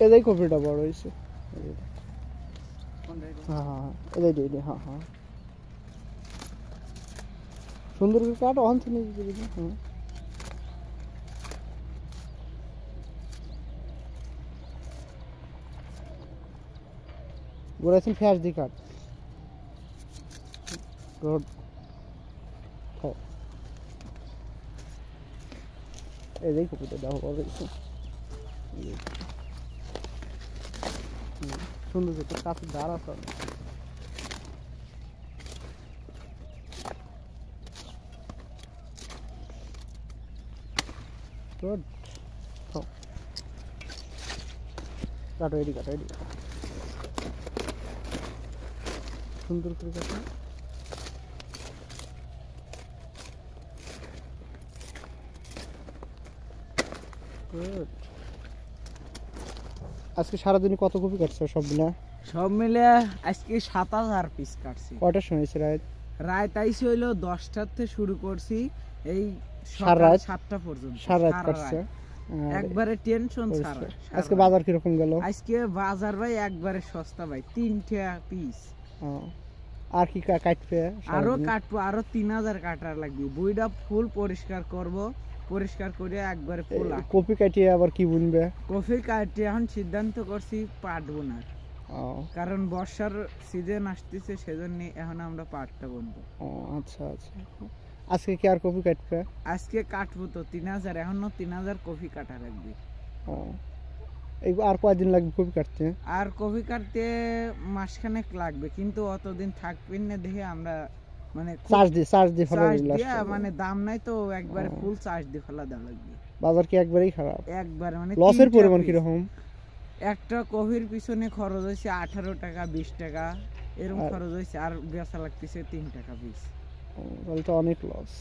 এটাই কপিটা বড় হয়েছে। হ্যাঁ এটাই হ্যাঁ হ্যাঁ সুন্দর করে কাট অন থেকে হ্যাঁ গোড়াছেন ফ্যাস দি কাট রোড এটাই কপিটা দাও বড় হয়েছে সুন্দর করে কাছে দাঁড়া সব গুড কাটো এডি সুন্দর করে কাটো গুড আজকে সারাদিনে কত কপি কাটছো সব মিলে আজকে ৭০০০ পিস কাটছি। কয়টার সময় হয়েছে রাত আইসি হইলো 10টার থেকে শুরু করছি এই সকাল 7টা পর্যন্ত সারা রাত কাটছে একবারে টেনশন ছাড়া। আজকে বাজার কিরকম গেল? আজকে বাজার ভাই একবারে সস্তা ভাই 3 টাকা পিস। আর কি কাটবে? আরো কাটবো, আরো 3000 কাটার লাগবে। বইটা ফুল পরিষ্কার করব, পরিষ্কার করে একবারে ফুল কপি কাটিয়ে আবার কি বুনবে? কপি কাটিয়ে এখন সিদ্ধান্ত করছি পাটবো না, কারণ বর্ষার সিজন আসতেছে, সেজন্য এখন আমরা পাটটা বুনবো। আচ্ছা আচ্ছা, আজকে কি আর কপি কাটবে? আজকে কাটবো তো 3000, এখনো 3000 কপি কাটা লাগবে। এই আর কয়দিন লাগবে কপি কাটতে? আর কপি কাটতে মাসখানেক লাগবে, কিন্তু অতদিন থাকবেন না দেখে আমরা মানে চার্জ দিয়ে ফেলা মানে দাম নাই তো একবারে ফুল চার্জ দিয়ে ফেলা দেওয়া লাগবে। বাজার কি একবারেই খারাপ? একবারে মানে লসের পরিমাণ কি রকম? একটা কপির পিছনে খরচ হয়েছে 18 টাকা 20 টাকা এরকম খরচ হয়েছে, আর বেচা লাগতেছে 3 টাকা পিস। তাহলে তো অনেক লস।